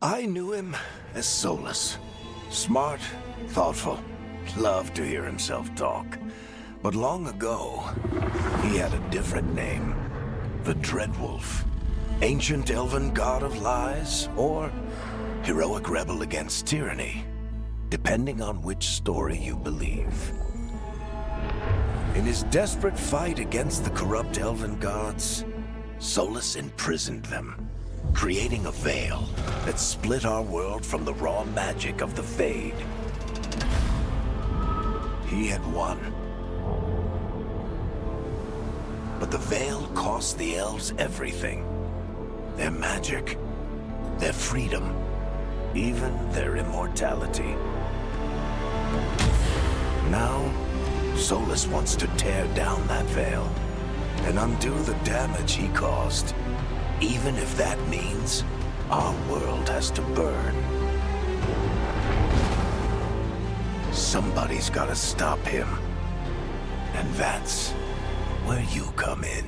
I knew him as Solus. Smart, thoughtful, loved to hear himself talk. But long ago, he had a different name. The Dreadwolf. Ancient elven god of lies, or heroic rebel against tyranny, depending on which story you believe. In his desperate fight against the corrupt elven gods, Solus imprisoned them, creating a veil that split our world from the raw magic of the Fade. He had won. But the veil cost the elves everything. Their magic, their freedom, even their immortality. Now, Solus wants to tear down that veil and undo the damage he caused, even if that means our world has to burn. Somebody's gotta stop him, and that's where you come in.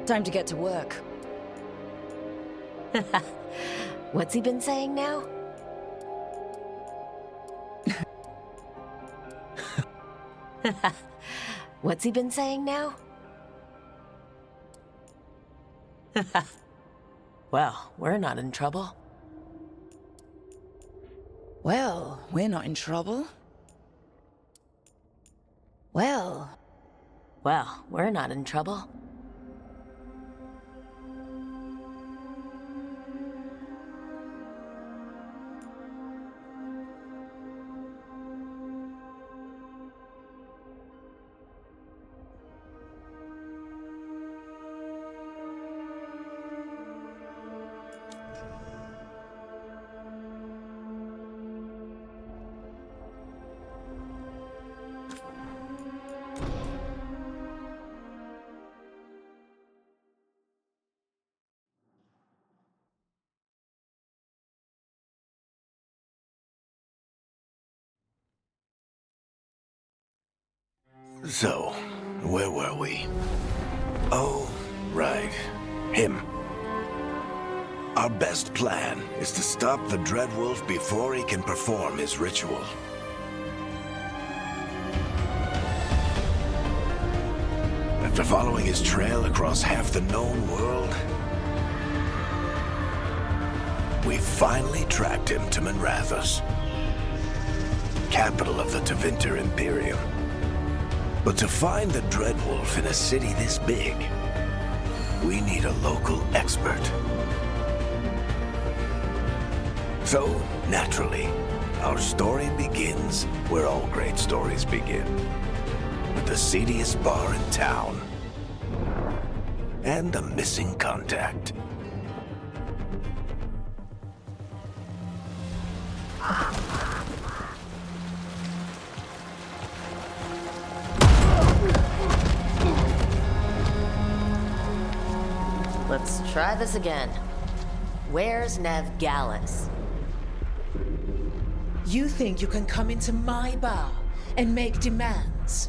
Time to get to work. What's he been saying now? What's he been saying now? Well, we're not in trouble. Well, we're not in trouble. Well, we're not in trouble. So, where were we? Oh, right. Him. Our best plan is to stop the Dreadwolf before he can perform his ritual. After following his trail across half the known world, we finally tracked him to Minrathous, capital of the Tevinter Imperium. But to find the Dreadwolf in a city this big, we need a local expert. So, naturally, our story begins where all great stories begin. With the seediest bar in town. And a missing contact. Let's try this again. Where's Nev Gallus? You think you can come into my bar and make demands?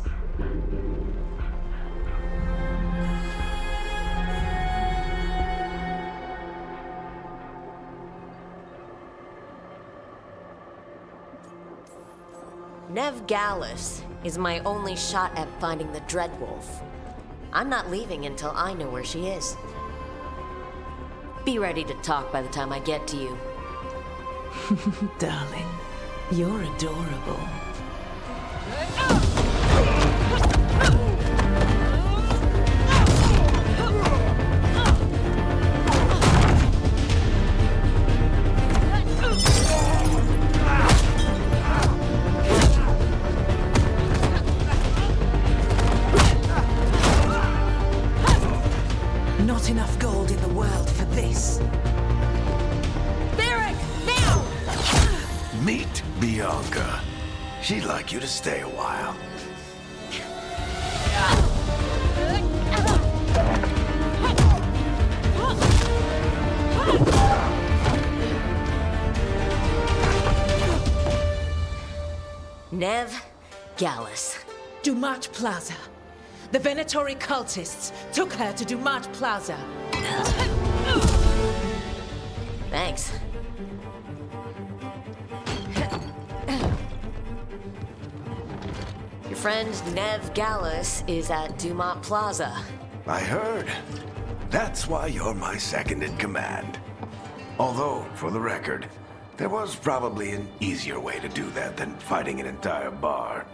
Nev Gallus is my only shot at finding the Dreadwolf. I'm not leaving until I know where she is. Be ready to talk by the time I get to you. Darling, you're adorable. Not enough gold in the world for this. Meet Bianca. She'd like you to stay a while. Nev Gallus. Dumat Plaza. The Venatori cultists took her to Dumat Plaza. Thanks. Your friend Nev Gallus is at Dumat Plaza. I heard. That's why you're my second in command. Although, for the record, there was probably an easier way to do that than fighting an entire bar.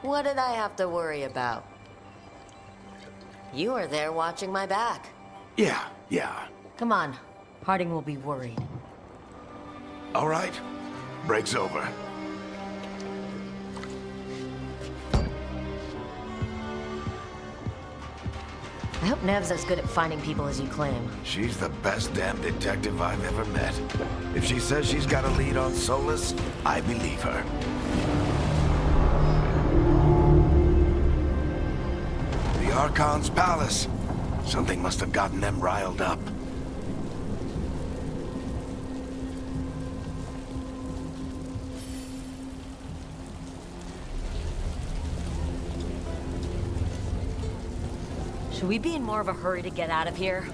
What did I have to worry about? You were there watching my back. Yeah. Come on. Harding will be worried. All right. Break's over. I hope Nev's as good at finding people as you claim. She's the best damn detective I've ever met. If she says she's got a lead on Solus, I believe her. The Archon's palace. Something must have gotten them riled up. Should we be in more of a hurry to get out of here?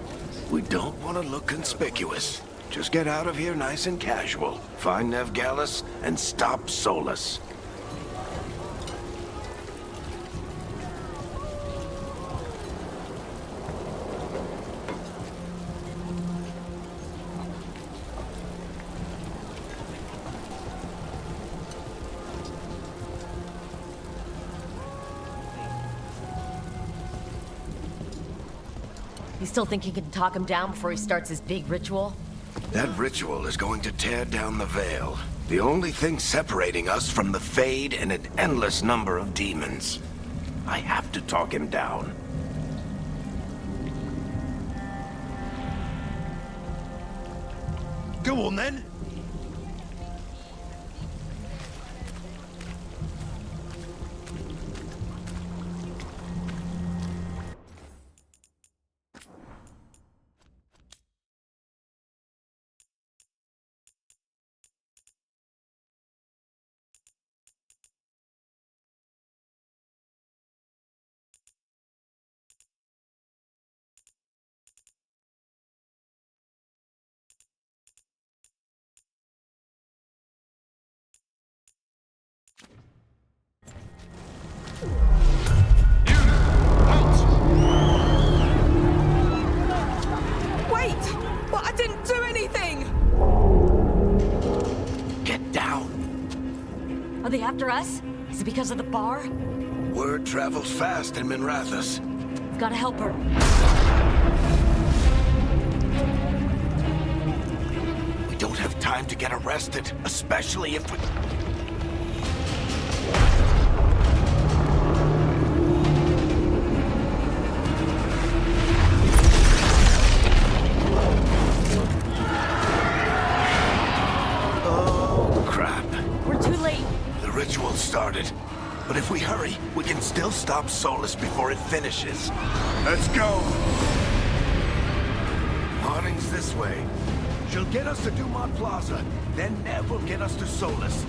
We don't want to look conspicuous. Just get out of here nice and casual. Find Nev Gallus and stop Solus. You still think you can talk him down before he starts his big ritual? That ritual is going to tear down the veil. The only thing separating us from the Fade and an endless number of demons. I have to talk him down. Go on then. Wait! But I didn't do anything! Get down. Are they after us? Is it because of the bar? Word travels fast in Minrathous. We've gotta help her. We don't have time to get arrested, especially if we... Oh, crap. We're too late. The ritual started. But if we hurry, we can still stop Solus before it finishes. Let's go! Harding's this way. She'll get us to Dumont Plaza. Then Nev will get us to Solus.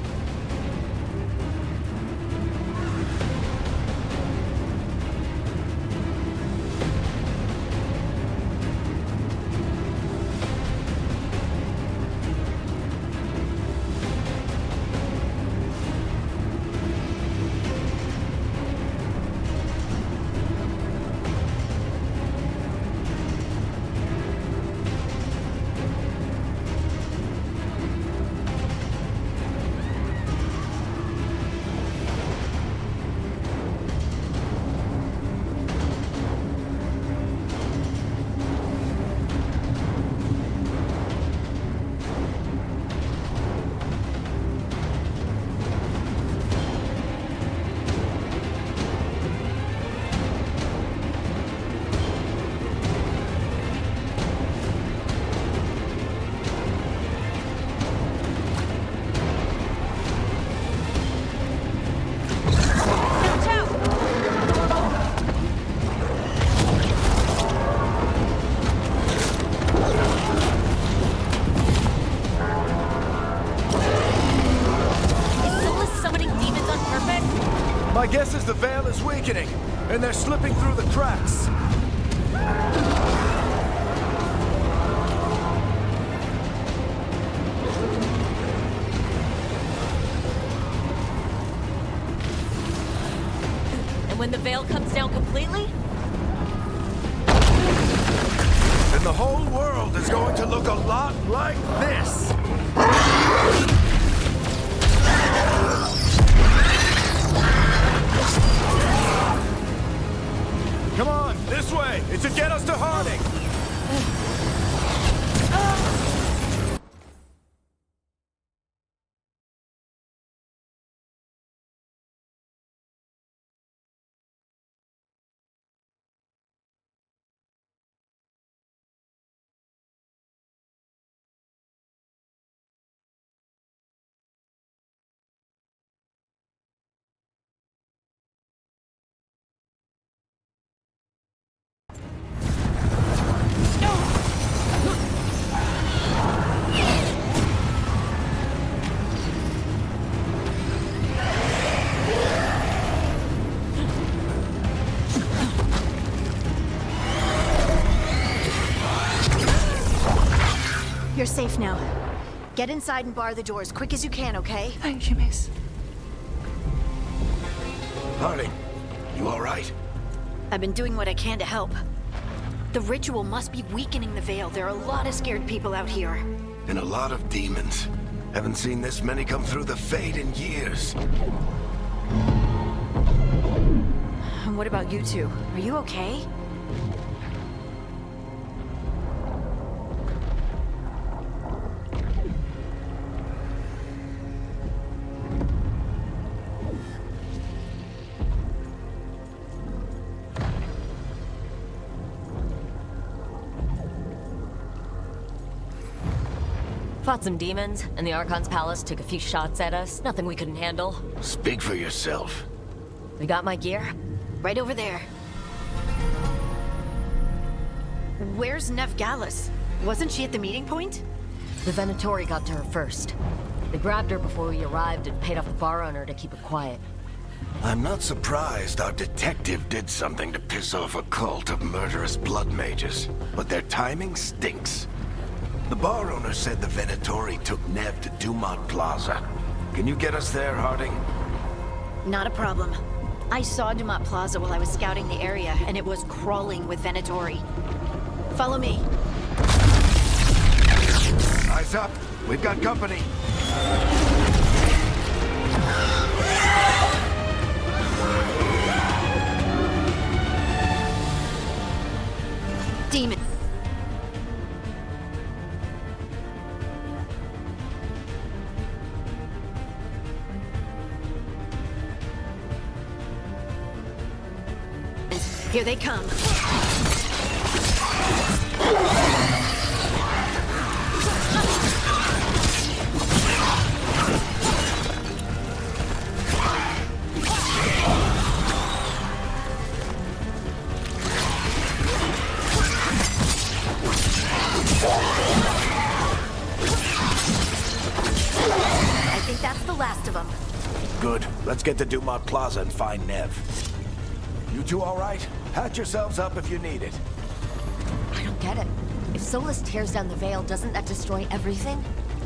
My guess is the veil is weakening, and they're slipping through the cracks. And when the veil comes down completely? And the whole world is going to look a lot like this. should get us to Harding! You're safe now. Get inside and bar the door as quick as you can, okay? Thank you, miss. Harding, you all right? I've been doing what I can to help. The ritual must be weakening the Veil. There are a lot of scared people out here. And a lot of demons. Haven't seen this many come through the Fade in years. And what about you two? Are you okay? Fought some demons, and the Archon's palace took a few shots at us. Nothing we couldn't handle. Speak for yourself. We got my gear. Right over there. Where's Nev Gallus? Wasn't she at the meeting point? The Venatori got to her first. They grabbed her before we arrived and paid off the bar owner to keep her quiet. I'm not surprised our detective did something to piss off a cult of murderous blood mages, but their timing stinks. The bar owner said the Venatori took Nev to Dumont Plaza. Can you get us there, Harding? Not a problem. I saw Dumont Plaza while I was scouting the area, and it was crawling with Venatori. Follow me. Eyes up. We've got company. Demon. Here they come. I think that's the last of them. Good. Let's get to Dumont Plaza and find Nev. You two all right? Patch yourselves up if you need it. I don't get it. If Solus tears down the Veil, doesn't that destroy everything?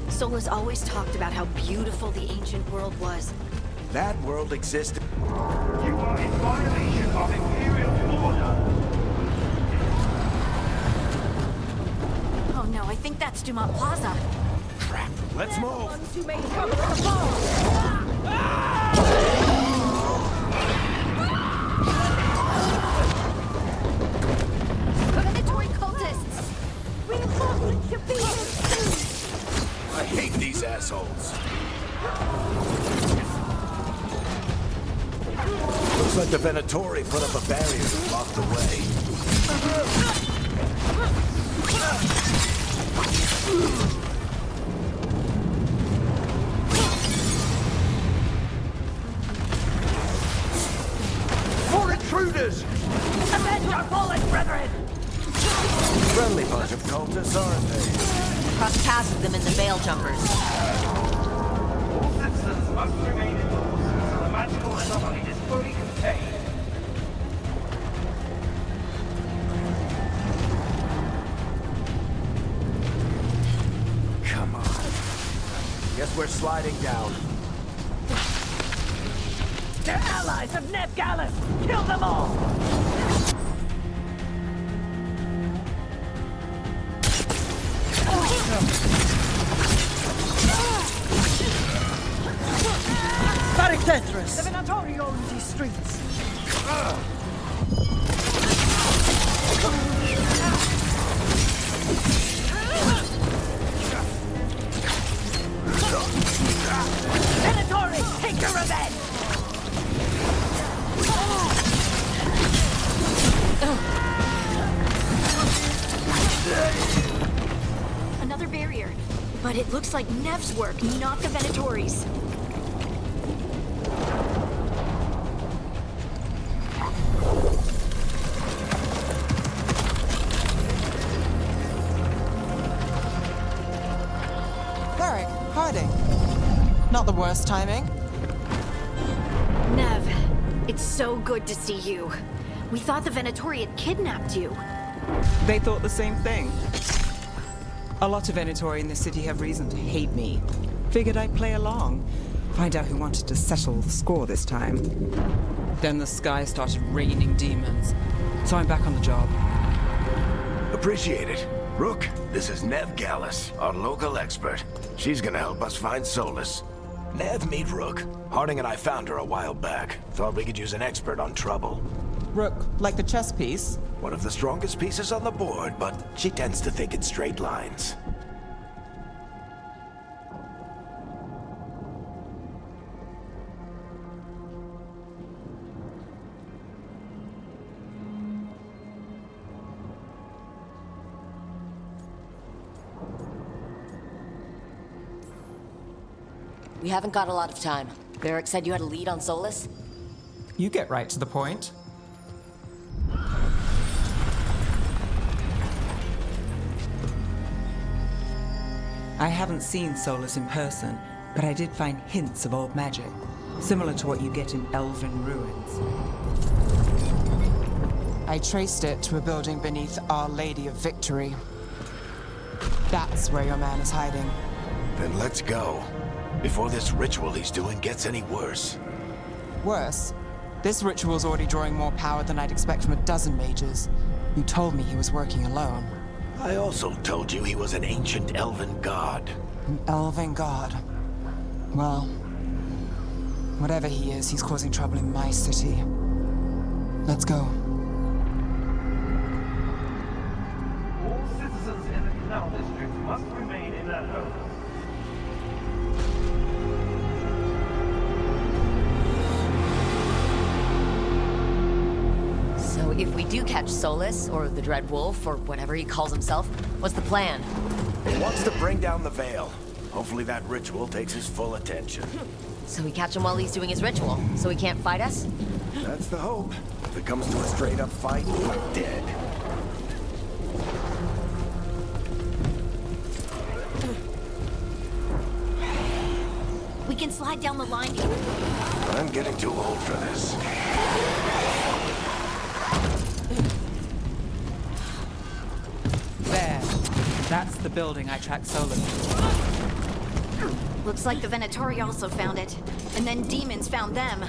Solus always talked about how beautiful the ancient world was. That world existed. You are in violation of Imperial order! Oh no, I think that's Dumont Plaza. Crap. Let's move. Venatori cultists! Reinforcements have been I hate these assholes. Looks like the Venatori put up a barrier to block the way. More intruders! Avenge our fallen brethren! Friendly bunch of cultists, aren't they? Crossed paths with them in the Veil Jumpers. All citizens must remain indoors until the magical anomaly is fully contained. Come on. Guess we're sliding down. They're allies of Nev Gallus! Kill them all! Zyphers! The Venatori own these streets! barrier. But it looks like Nev's work, not the Venatori's. Varric, Harding. Not the worst timing. Nev, it's so good to see you. We thought the Venatori had kidnapped you. They thought the same thing. A lot of Venatori in the city have reason to hate me. Figured I'd play along. Find out who wanted to settle the score this time. Then the sky started raining demons. So I'm back on the job. Appreciate it. Rook, this is Nev Gallus, our local expert. She's gonna help us find Solus. Nev, meet Rook. Harding and I found her a while back. Thought we could use an expert on trouble. Rook, like the chess piece? One of the strongest pieces on the board, but she tends to think in straight lines. We haven't got a lot of time. Varric said you had a lead on Solus? You get right to the point. I haven't seen Solus in person, but I did find hints of old magic, similar to what you get in elven ruins. I traced it to a building beneath Our Lady of Victory. That's where your man is hiding. Then let's go. Before this ritual he's doing gets any worse. Worse, this ritual's already drawing more power than I'd expect from a dozen mages. You told me he was working alone. I also told you he was an ancient elven god. An elven god. Well, whatever he is, he's causing trouble in my city. Let's go. All citizens in the Canal District must remain in their homes. So if we do catch Solus, or the Dread Wolf, or whatever he calls himself, what's the plan? He wants to bring down the veil. Hopefully that ritual takes his full attention. So we catch him while he's doing his ritual, so he can't fight us? That's the hope. If it comes to a straight-up fight, we're dead. We can slide down the line here. I'm getting too old for this. There. That's the building I tracked Solus. Looks like the Venatori also found it. And then demons found them.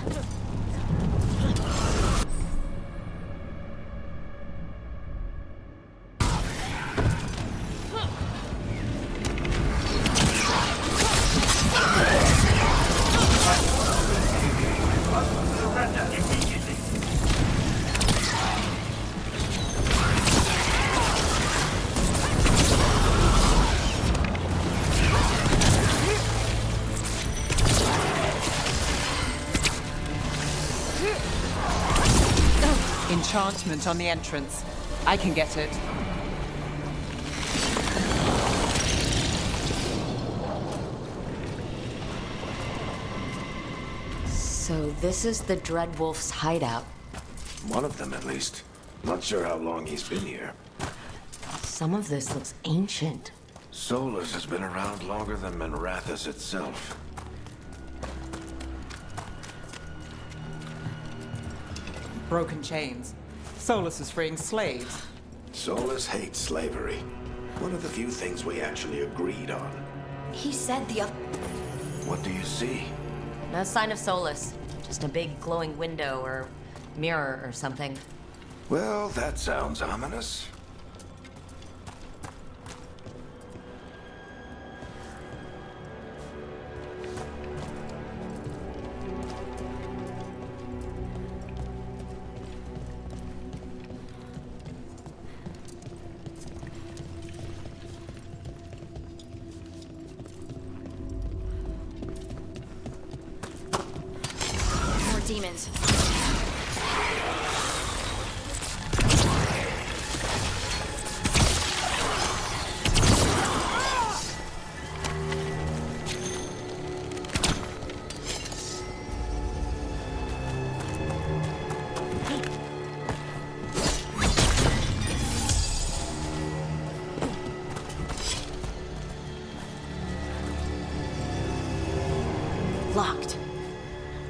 Surrender immediately. Enchantment on the entrance. I can get it. So this is the Dread Wolf's hideout. One of them, at least. Not sure how long he's been here. Some of this looks ancient. Solus has been around longer than Manrathus itself. Broken chains. Solus is freeing slaves. Solus hates slavery. One of the few things we actually agreed on. He said the What do you see? No sign of Solus. Just a big glowing window or mirror or something. Well, that sounds ominous. More demons. locked.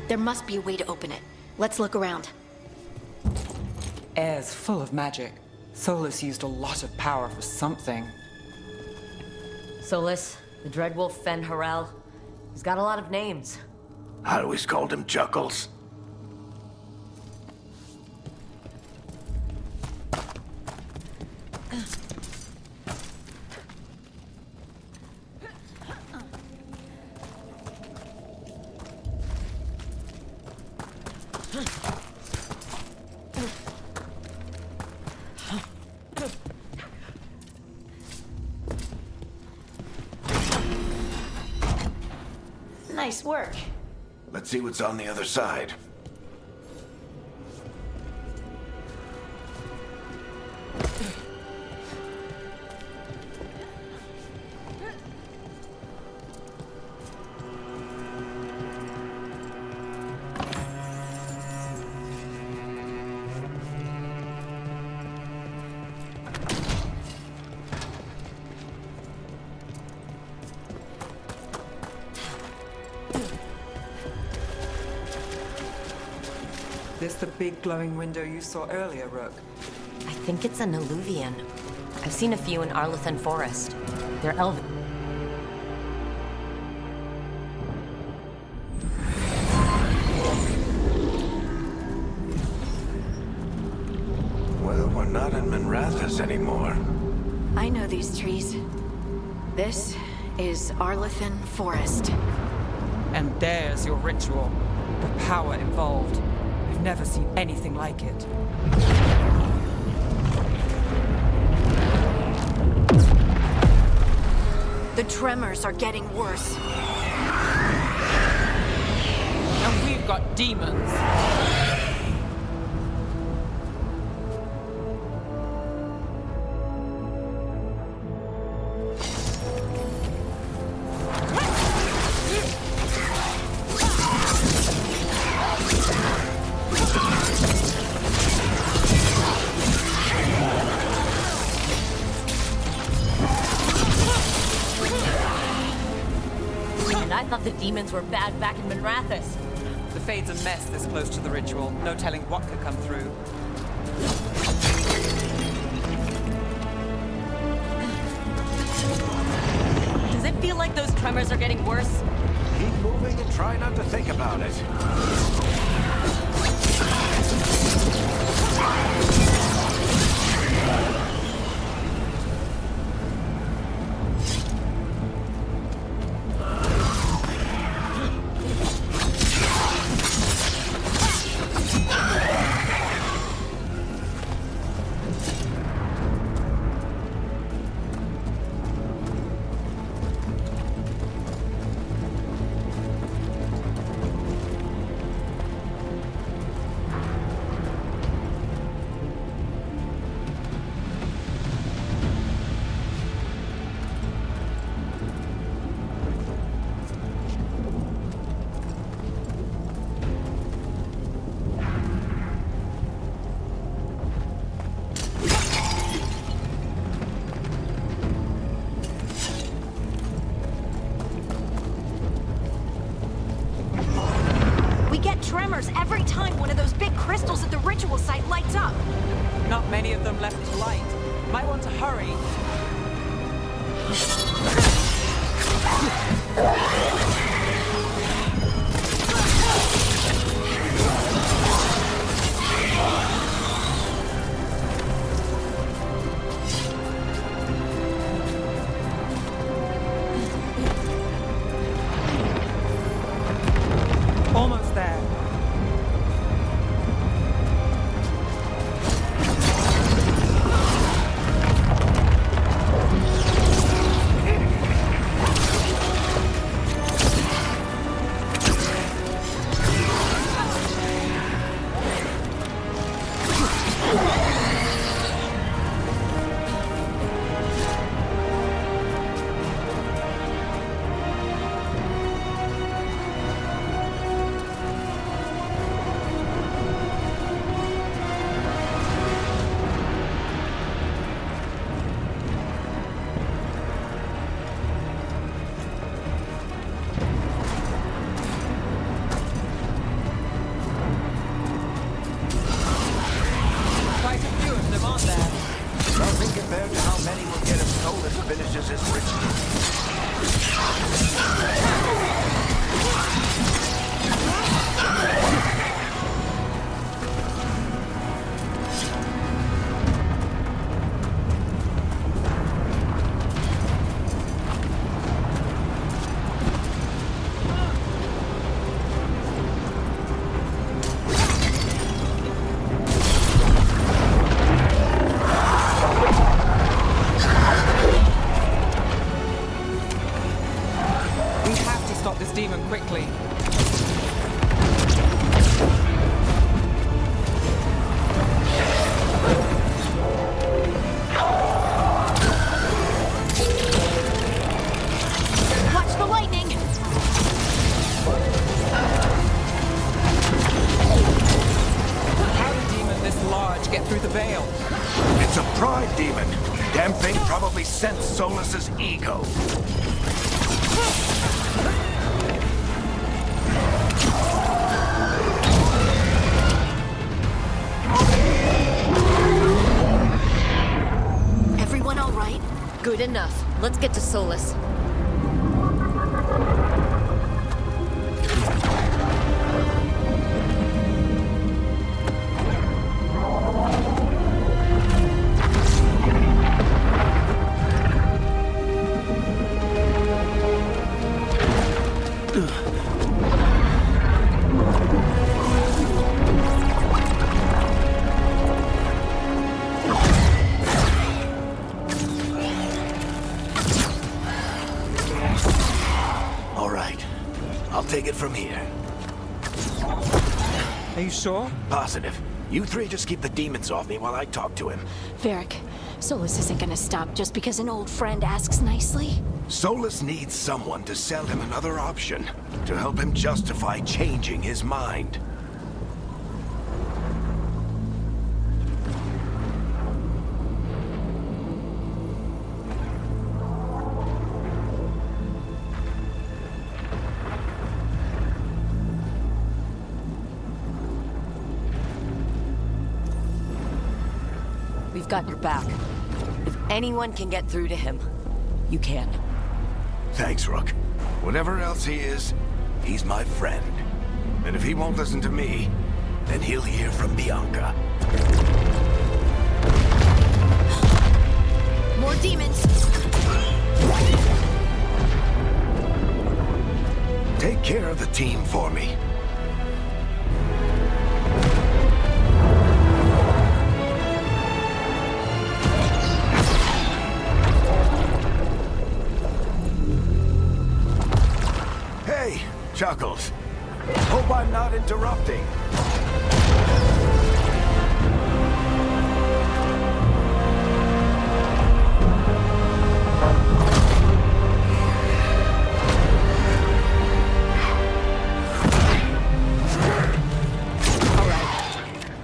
There must be a way to open it. Let's look around. Air's full of magic. Solus used a lot of power for something. Solus, the Dreadwolf Fen Harel. He's got a lot of names. I always called him Chuckles. Nice work. Let's see what's on the other side. This the big glowing window you saw earlier, Rook? I think it's an alluvian. I've seen a few in Arlethan Forest. They're elven. Well, we're not in Minrathous anymore. I know these trees. This is Arlethan Forest. And there's your ritual. The power involved. I've never seen anything like it. The tremors are getting worse. And we've got demons. I thought the demons were bad back in Minrathous. The Fade's a mess this close to the ritual. No telling what could come through. Does it feel like those tremors are getting worse? Keep moving and try not to think about it. Tremors every time one of those big crystals at the ritual site lights up. Not many of them left to light. Might want to hurry. Almost there. stop this demon quickly. Watch the lightning! How did a demon this large get through the veil? It's a pride demon. Damn thing probably sensed Solus's ego. Everyone all right? Good enough. Let's get to Solus. All right. I'll take it from here. Are you sure? Positive. You three just keep the demons off me while I talk to him. Varric, Solus isn't gonna stop just because an old friend asks nicely. Solus needs someone to sell him another option, to help him justify changing his mind. We've got your back. If anyone can get through to him, you can. Thanks, Rook. Whatever else he is, he's my friend. And if he won't listen to me, then he'll hear from Bianca. More demons! Take care of the team for me. Hey, Chuckles. Hope I'm not interrupting.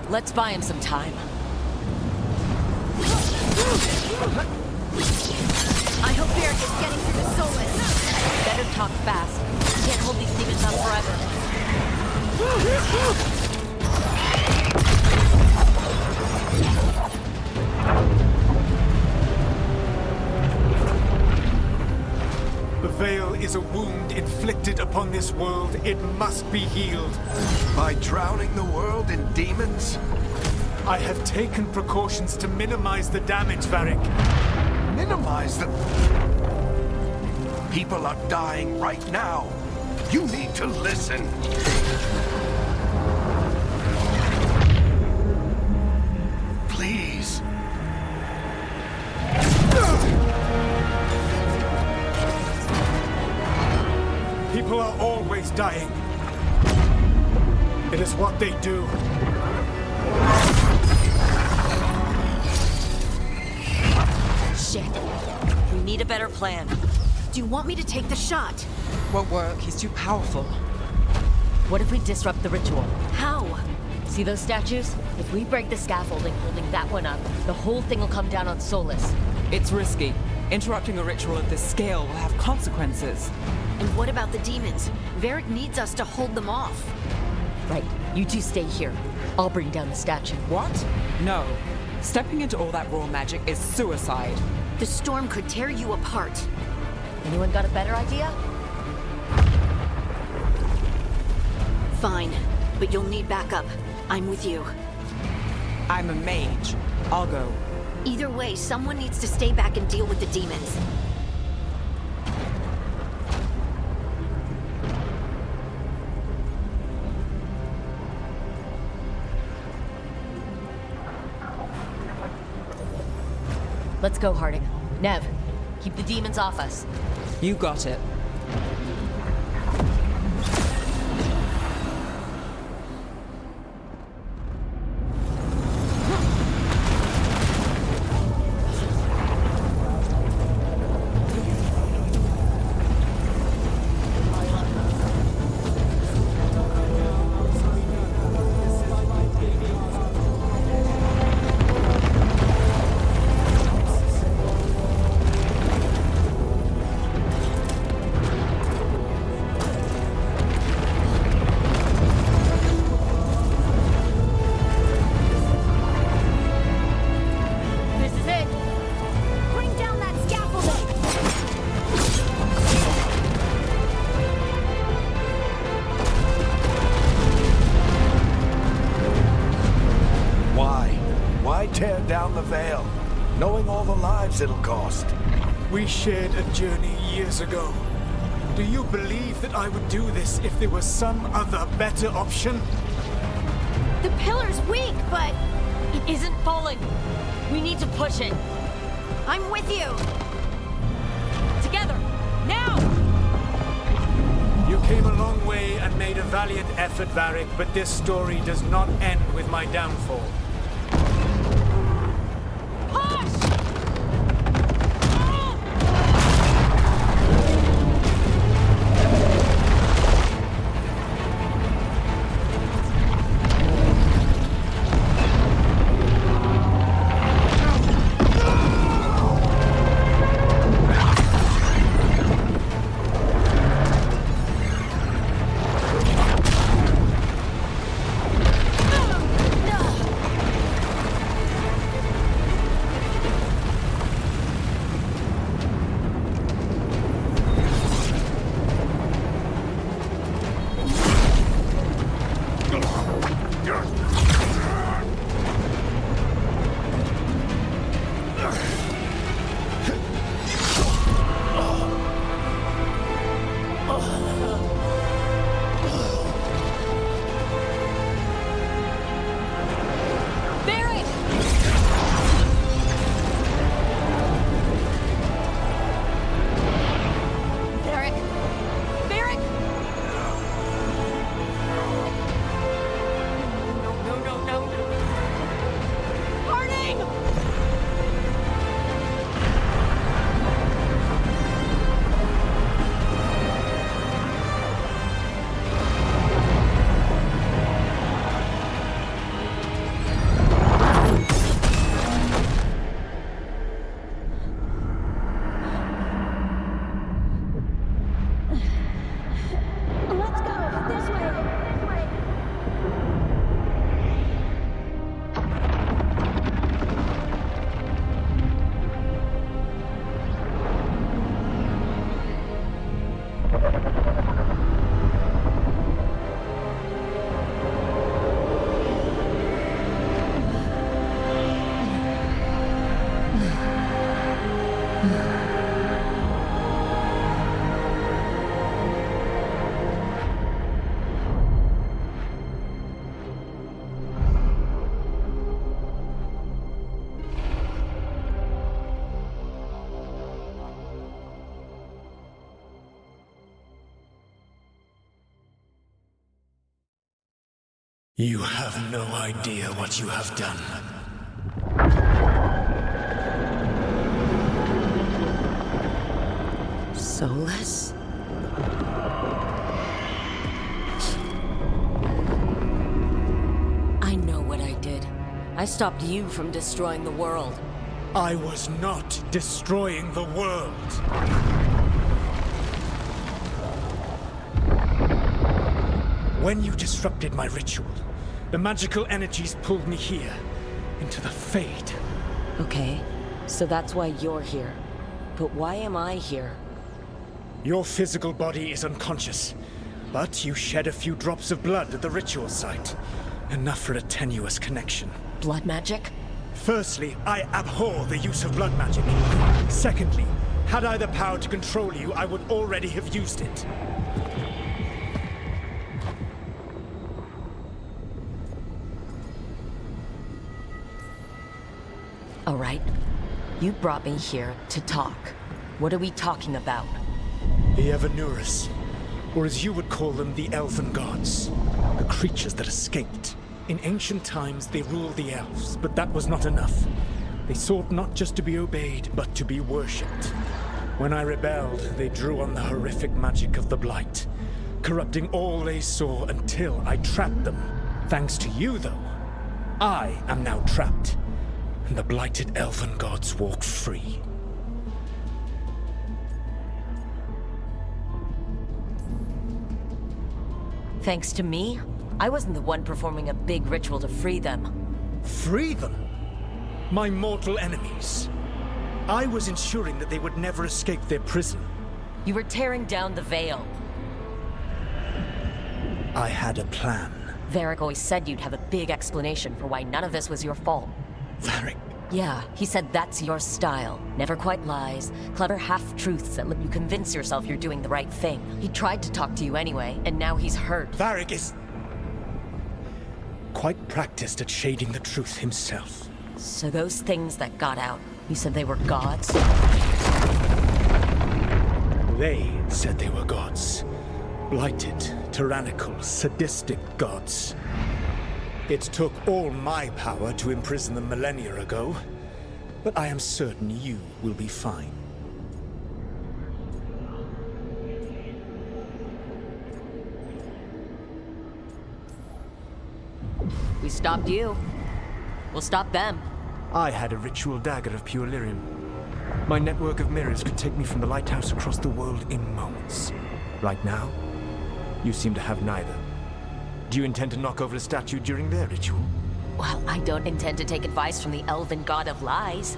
Let's buy him some time. I hope Varric is getting through the Solus. Better talk fast. Can't hold these demons on forever. The veil is a wound inflicted upon this world. It must be healed. By drowning the world in demons? I have taken precautions to minimize the damage, Varric. Minimize the... People are dying right now. You need to listen. Please. People are always dying. It is what they do. Shit. We need a better plan. Do you want me to take the shot? Won't work. He's too powerful. What if we disrupt the ritual? How? See those statues? If we break the scaffolding holding that one up, the whole thing will come down on Solus. It's risky. Interrupting a ritual of this scale will have consequences. And what about the demons? Varric needs us to hold them off. Right. You two stay here. I'll bring down the statue. What? No. Stepping into all that raw magic is suicide. The storm could tear you apart. Anyone got a better idea? Fine, but you'll need backup. I'm with you. I'm a mage. I'll go. Either way, someone needs to stay back and deal with the demons. Let's go, Harding. Nev, keep the demons off us. You got it. Veil, knowing all the lives it'll cost. We shared a journey years ago. Do you believe that I would do this if there was some other better option? The pillar's weak, but It isn't falling. We need to push it. I'm with you. Together. Now! You came a long way and made a valiant effort, Varric, but this story does not end with my downfall. You have no idea what you have done. Soulless? I know what I did. I stopped you from destroying the world. I was not destroying the world. When you disrupted my ritual, the magical energies pulled me here, into the Fade. Okay, so that's why you're here. But why am I here? Your physical body is unconscious, but you shed a few drops of blood at the ritual site. Enough for a tenuous connection. Blood magic? Firstly, I abhor the use of blood magic. Secondly, had I the power to control you, I would already have used it. All right. You brought me here to talk. What are we talking about? The Evenurus, or as you would call them, the Elven Gods. The creatures that escaped. In ancient times, they ruled the elves, but that was not enough. They sought not just to be obeyed, but to be worshipped. When I rebelled, they drew on the horrific magic of the Blight, corrupting all they saw until I trapped them. Thanks to you, though, I am now trapped, and the blighted Elven Gods walk free. Thanks to me? I wasn't the one performing a big ritual to free them. Free them? My mortal enemies. I was ensuring that they would never escape their prison. You were tearing down the veil. I had a plan. Varric always said you'd have a big explanation for why none of this was your fault. Varric, Yeah, he said that's your style. Never quite lies, clever half-truths that let you convince yourself you're doing the right thing. He tried to talk to you anyway, and now he's hurt. Varric is quite practiced at shading the truth himself. So those things that got out, you said they were gods? They said they were gods. Blighted, tyrannical, sadistic gods. It took all my power to imprison them millennia ago, but I am certain you will be fine. We stopped you. We'll stop them. I had a ritual dagger of pure lyrium. My network of mirrors could take me from the lighthouse across the world in moments. Right now, you seem to have neither. Do you intend to knock over a statue during their ritual? Well, I don't intend to take advice from the elven god of lies.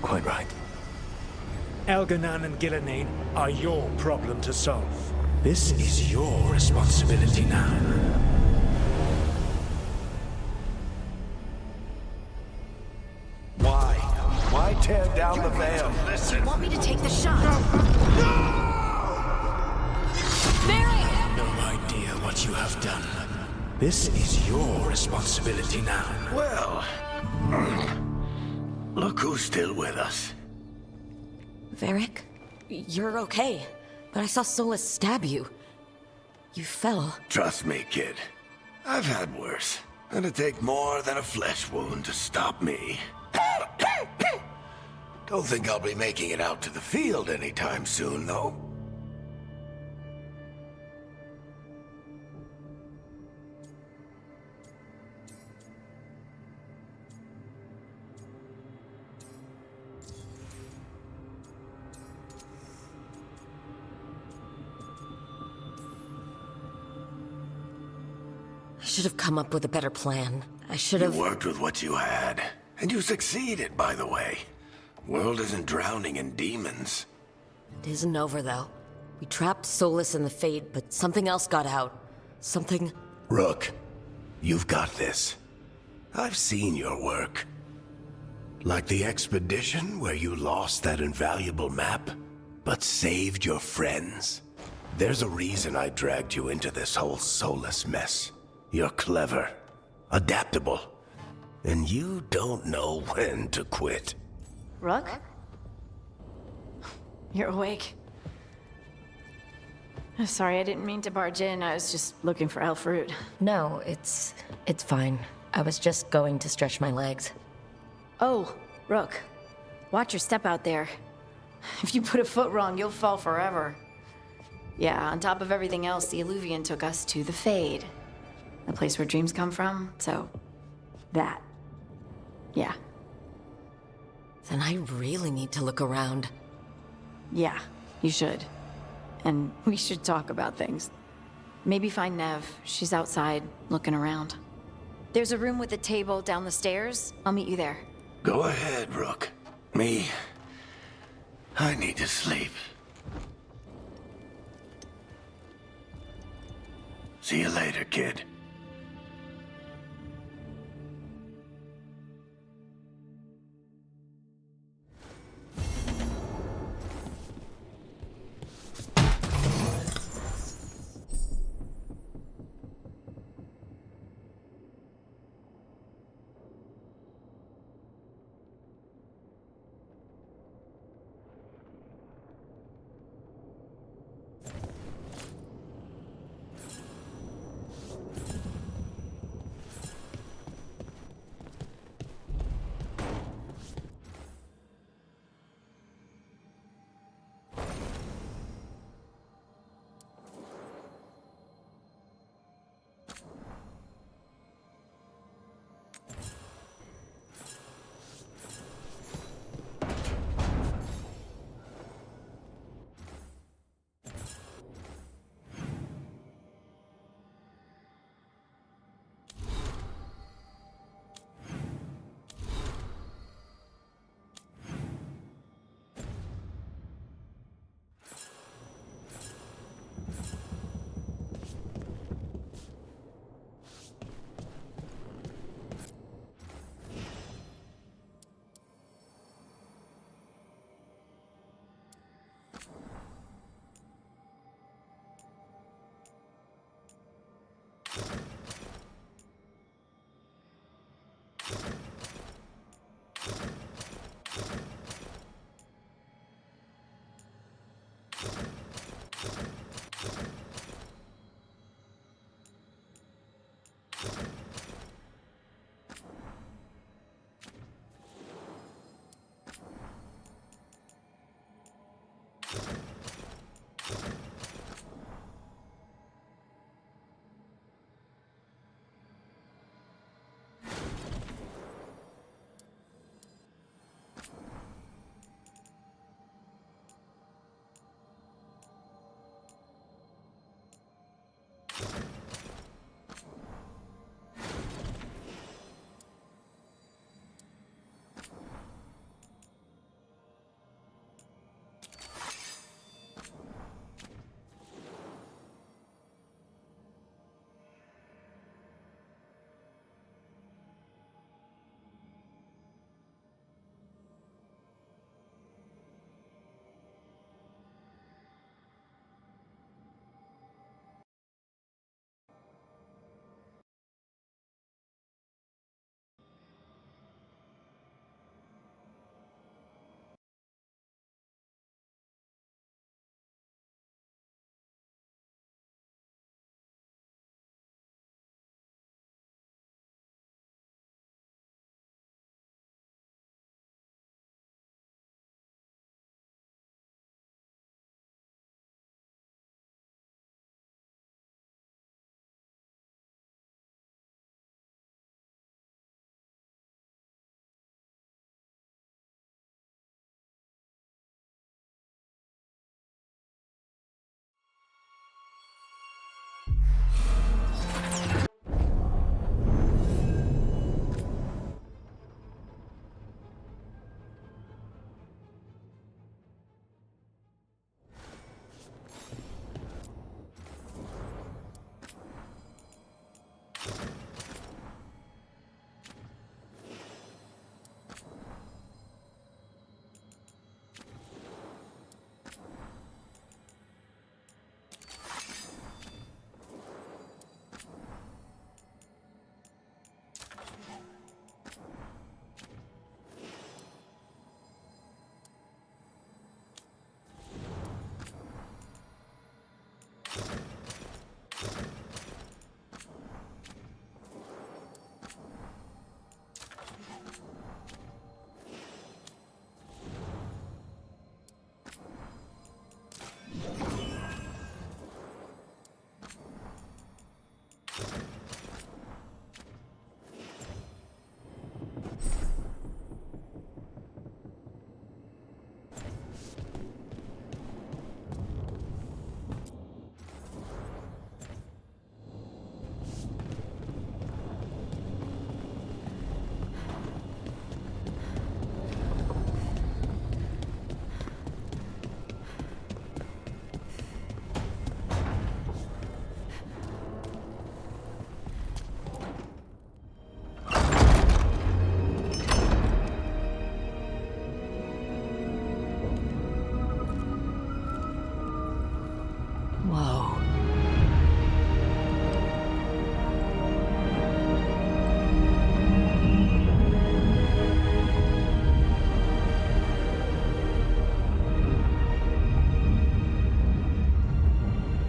Quite right. Elganan and Gillenane are your problem to solve. This is your responsibility now. Why tear down the veil? You want me to take the shot? No idea what you have done. This is your responsibility now. Well, look who's still with us. Varric, you're okay. But I saw Solus stab you. You fell. Trust me, kid. I've had worse. It'd take more than a flesh wound to stop me. Don't think I'll be making it out to the field anytime soon, though. I should have come up with a better plan. I should have... You worked with what you had. And you succeeded, by the way. World isn't drowning in demons. It isn't over, though. We trapped Solus in the Fade, but something else got out. Something... Rook, you've got this. I've seen your work. Like the expedition where you lost that invaluable map, but saved your friends. There's a reason I dragged you into this whole Solus mess. You're clever, adaptable, and you don't know when to quit. Rook? You're awake. Sorry, I didn't mean to barge in. I was just looking for elf fruit. No, it's fine. I was just going to stretch my legs. Oh, Rook. Watch your step out there. If you put a foot wrong, you'll fall forever. Yeah, on top of everything else, the Illuvian took us to the Fade. The place where dreams come from, so... that. Yeah. Then I really need to look around. Yeah, you should. And we should talk about things. Maybe find Nev. She's outside, looking around. There's a room with a table down the stairs. I'll meet you there. Go ahead, Rook. Me, I need to sleep. See you later, kid.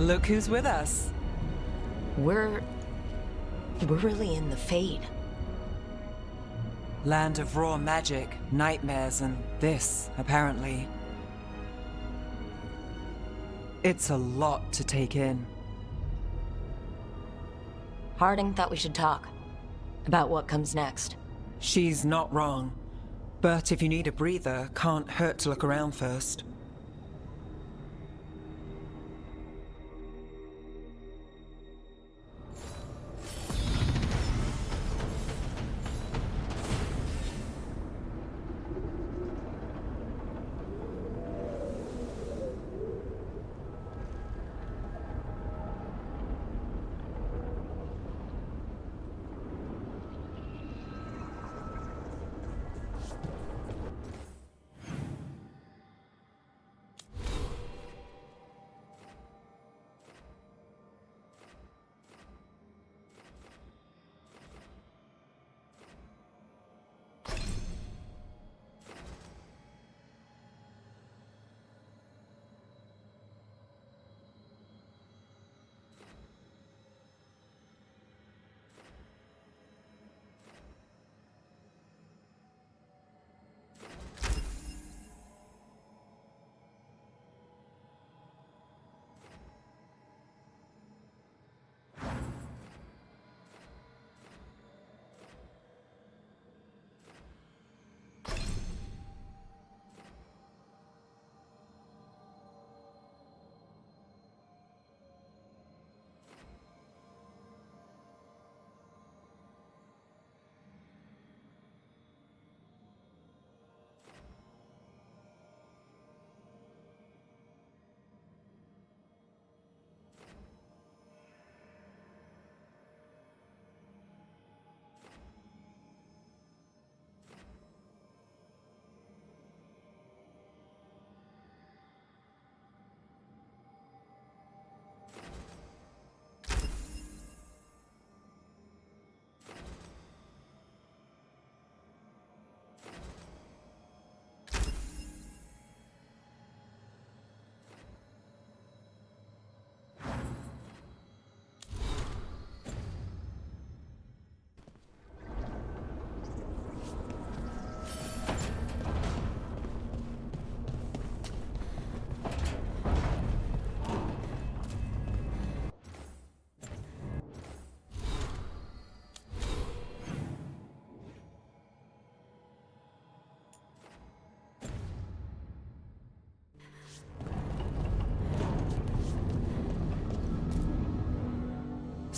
Look who's with us. We're really in the Fade. Land of raw magic, nightmares, and this, apparently. It's a lot to take in. Harding thought we should talk about what comes next. She's not wrong. But if you need a breather, can't hurt to look around first.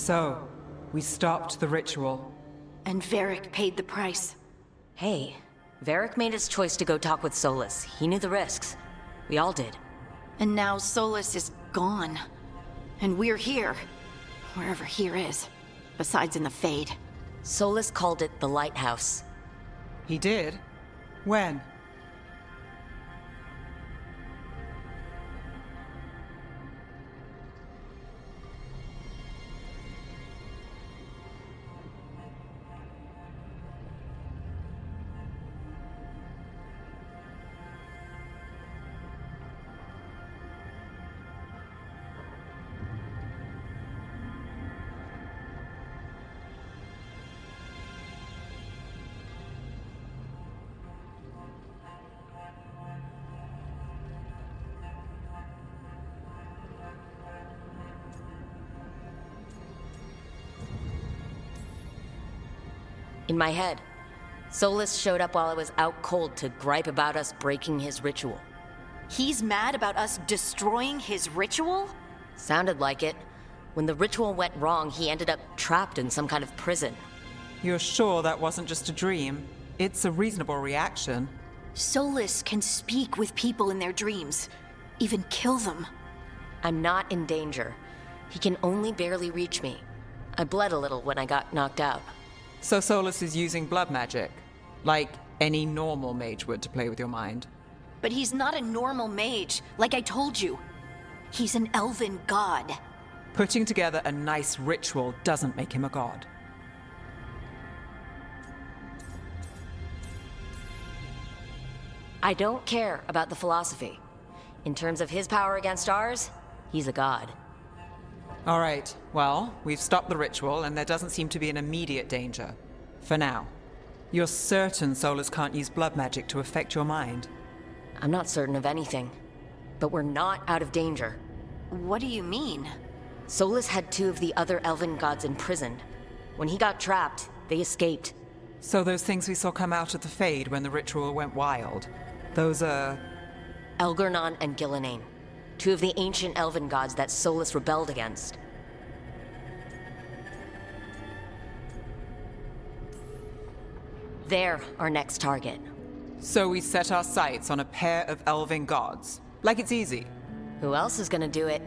So, we stopped the ritual. And Varric paid the price. Hey, Varric made his choice to go talk with Solus. He knew the risks. We all did. And now Solus is gone. And we're here. Wherever here is. Besides in the Fade. Solus called it the Lighthouse. He did? When? In my head, Solus showed up while I was out cold to gripe about us breaking his ritual. He's mad about us destroying his ritual? Sounded like it. When the ritual went wrong, he ended up trapped in some kind of prison. You're sure that wasn't just a dream? It's a reasonable reaction. Solus can speak with people in their dreams. Even kill them. I'm not in danger. He can only barely reach me. I bled a little when I got knocked out. So Solus is using blood magic, like any normal mage would to play with your mind. But he's not a normal mage, like I told you. He's an elven god. Putting together a nice ritual doesn't make him a god. I don't care about the philosophy. In terms of his power against ours, he's a god. All right, well, we've stopped the ritual and there doesn't seem to be an immediate danger. For now. You're certain Solus can't use blood magic to affect your mind? I'm not certain of anything. But we're not out of danger. What do you mean? Solus had 2 of the other elven gods imprisoned. When he got trapped, they escaped. So those things we saw come out of the Fade when the ritual went wild, those are... Elgornon and Gillenane. 2 of the ancient elven gods that Solus rebelled against. They're our next target. So we set our sights on a pair of elven gods. Like it's easy. Who else is gonna do it?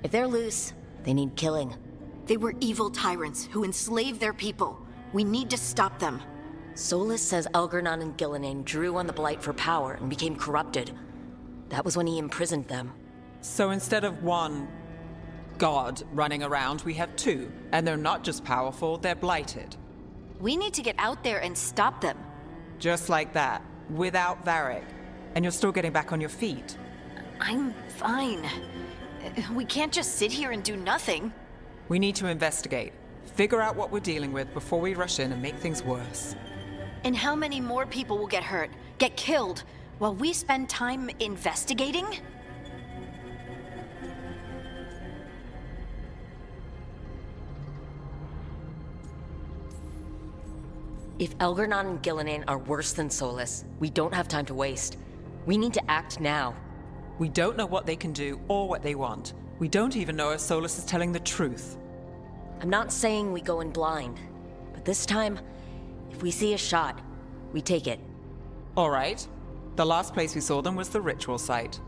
If they're loose, they need killing. They were evil tyrants who enslaved their people. We need to stop them. Solus says Elgornon and Gillenane drew on the Blight for power and became corrupted. That was when he imprisoned them. So instead of one god running around, we have 2. And they're not just powerful, they're blighted. We need to get out there and stop them. Just like that, without Varric. And you're still getting back on your feet. I'm fine. We can't just sit here and do nothing. We need to investigate. Figure out what we're dealing with before we rush in and make things worse. And how many more people will get hurt, get killed, while we spend time investigating? If Elgornon and Gillenane are worse than Solus, we don't have time to waste. We need to act now. We don't know what they can do or what they want. We don't even know if Solus is telling the truth. I'm not saying we go in blind, but this time, if we see a shot, we take it. All right. The last place we saw them was the ritual site.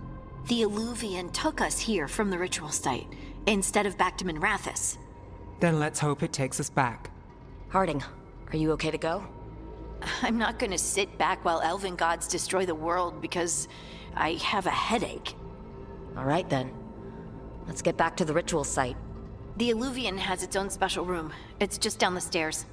The Eluvian took us here from the ritual site, instead of back to Minrathous. Then let's hope it takes us back. Harding, are you okay to go? I'm not gonna sit back while elven gods destroy the world because I have a headache. All right then. Let's get back to the ritual site. The Eluvian has its own special room. It's just down the stairs.